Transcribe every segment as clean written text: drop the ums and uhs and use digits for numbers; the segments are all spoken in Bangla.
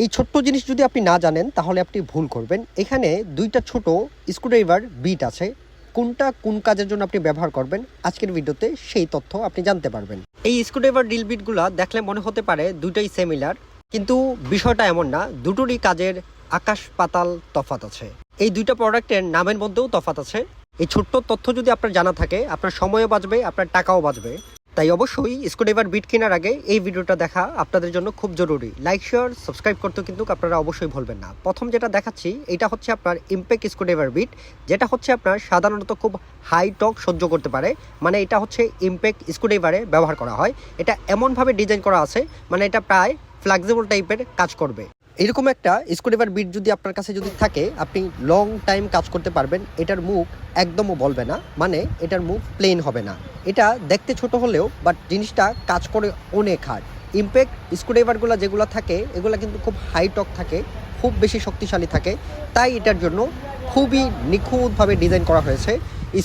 এই ছোট্ট জিনিস যদি আপনি না জানেন তাহলে আপনি ভুল করবেন। এখানে দুইটা ছোট স্ক্রুড্রাইভার বিট আছে, কোনটা কোন কাজের জন্য আপনি ব্যবহার করবেন আজকের ভিডিওতে সেই তথ্য আপনি জানতে পারবেন। এই স্ক্রুড্রাইভার ড্রিল বিটগুলো দেখলে মনে হতে পারে দুইটাই সিমিলার, কিন্তু বিষয়টা এমন না। দুটোরই কাজের আকাশ পাতাল তফাৎ আছে। এই দুইটা প্রোডাক্টের নামের মধ্যেও তফাৎ আছে। এই ছোট্ট তথ্য যদি আপনার জানা থাকে, আপনার সময়ও বাঁচবে, আপনার টাকাও বাঁচবে। তাই অবশ্যই স্ক্রুড্রাইভার বিট কেনার আগে এই ভিডিওটা দেখা আপনাদের জন্য খুব জরুরি। লাইক শেয়ার সাবস্ক্রাইব করতে কিন্তু আপনারা অবশ্যই ভুলবেন না। প্রথম যেটা দেখাচ্ছি এটা হচ্ছে আপনার ইমপ্যাক্ট স্ক্রুড্রাইভার বিট, যেটা হচ্ছে আপনার সাধারণত খুব হাই টর্ক সহ্য করতে পারে। মানে এটা হচ্ছে ইমপ্যাক্ট স্ক্রুড্রাইভারে ব্যবহার করা হয়। এটা এমনভাবে ডিজাইন করা আছে, মানে এটা প্রায় ফ্লেক্সিবল টাইপের কাজ করবে। এরকম একটা স্ক্রুড্রাইভার বিট যদি আপনার কাছে যদি থাকে, আপনি লং টাইম কাজ করতে পারবেন। এটার মুখ একদমও বলবে না, মানে এটার মুখ প্লেন হবে না। এটা দেখতে ছোট হলেও বাট জিনিসটা কাজ করে অনেক হার্ড। ইমপ্যাক্ট স্ক্রুড্রাইভারগুলো যেগুলো থাকে এগুলো কিন্তু খুব হাই টর্ক থাকে, খুব বেশি শক্তিশালী থাকে। তাই এটার জন্য খুবই নিখুঁতভাবে ডিজাইন করা হয়েছে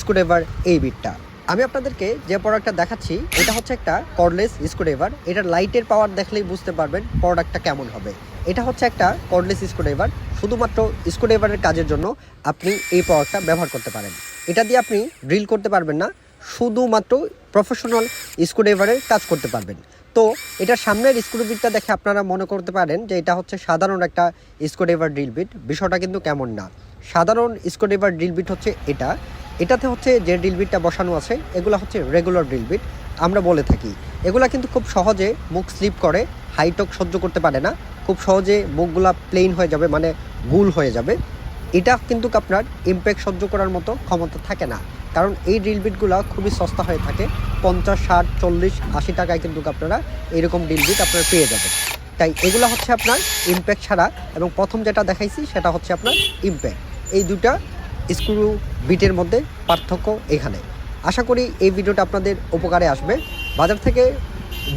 স্ক্রুড্রাইভার এই বিটটা। আমি আপনাদেরকে যে প্রোডাক্টটা দেখাচ্ছি এটা হচ্ছে একটা কর্ডলেস স্ক্রুড্রাইভার। এটার লাইটের পাওয়ার দেখলেই বুঝতে পারবেন প্রোডাক্টটা কেমন হবে। এটা হচ্ছে একটা কর্ডলেস স্ক্রুড্রাইভার। শুধুমাত্র স্ক্রুড্রাইভারের কাজের জন্য আপনি এই প্রোডাক্টটা ব্যবহার করতে পারেন। এটা দিয়ে আপনি ড্রিল করতে পারবেন না, শুধুমাত্র প্রফেশনাল স্ক্রুড্রাইভারের কাজ করতে পারবেন। তো এটার সামনের স্ক্রুবিটটা দেখে আপনারা মনে করতে পারেন যে এটা হচ্ছে সাধারণ একটা স্ক্রুড্রাইভার ড্রিল বিট। বিষয়টা কিন্তু কেমন না। সাধারণ স্ক্রুড্রাইভার ড্রিল বিট হচ্ছে এটাতে হচ্ছে যে ড্রিল বিটটা বসানো আছে এগুলো হচ্ছে রেগুলার ড্রিল বিট আমরা বলে থাকি। এগুলা কিন্তু খুব সহজে মুখ স্লিপ করে, হাইটক সহ্য করতে পারে না, খুব সহজে মুখগুলা প্লেন হয়ে যাবে, মানে গুল হয়ে যাবে। এটা কিন্তু আপনার ইমপ্যাক্ট সহ্য করার মতো ক্ষমতা থাকে না, কারণ এই ড্রিল বিটগুলো খুবই সস্তা হয়ে থাকে। 50, 60, 40, 80 টাকায় কিন্তু আপনারা এরকম ড্রিল বিট আপনারা পেয়ে যাবেন। তাই এগুলো হচ্ছে আপনার ইমপ্যাক্ট ছাড়া, এবং প্রথম যেটা দেখাইছি সেটা হচ্ছে আপনার ইমপ্যাক্ট। এই দুটা স্ক্রু বিটের মধ্যে পার্থক্য এখানে। আশা করি এই ভিডিওটা আপনাদের উপকারে আসবে। বাজার থেকে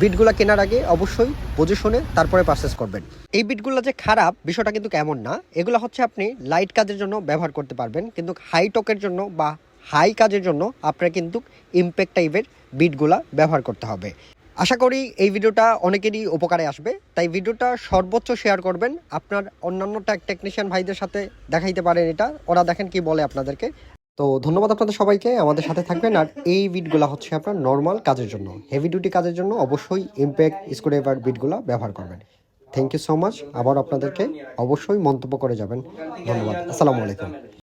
বিটগুলো কেনার আগে অবশ্যই বুঝে শুনে তারপরে পারচেস করবেন। এই বিটগুলো যে খারাপ বিষয়টা কিন্তু এমন না। এগুলো হচ্ছে আপনি লাইট কাজের জন্য ব্যবহার করতে পারবেন, কিন্তু হাই টকের জন্য বা হাই কাজের জন্য আপনার কিন্তু ইমপ্যাক্ট টাইপের বিটগুলা ব্যবহার করতে হবে। আশা করি এই ভিডিওটা অনেকেরই উপকারে আসবে, তাই ভিডিওটা সর্বোচ্চ শেয়ার করবেন। আপনার অন্যান্য টেকনিশিয়ান ভাইদের সাথে দেখাইতে পারেন এটা, ওরা দেখেন কি বলে আপনাদেরকে। তো ধন্যবাদ আপনাদের সবাইকে, আমাদের সাথে থাকবেন। আর এই বিটগুলো হচ্ছে আপনার নর্মাল কাজের জন্য, হেভি ডিউটি কাজের জন্য অবশ্যই ইমপ্যাক্ট স্ক্রুড্রাইভার বিটগুলো ব্যবহার করবেন। Thank you so much. আবার আপনাদেরকে অবশ্যই মন্তব্য করে যাবেন। ধন্যবাদ। আসসালামু আলাইকুম।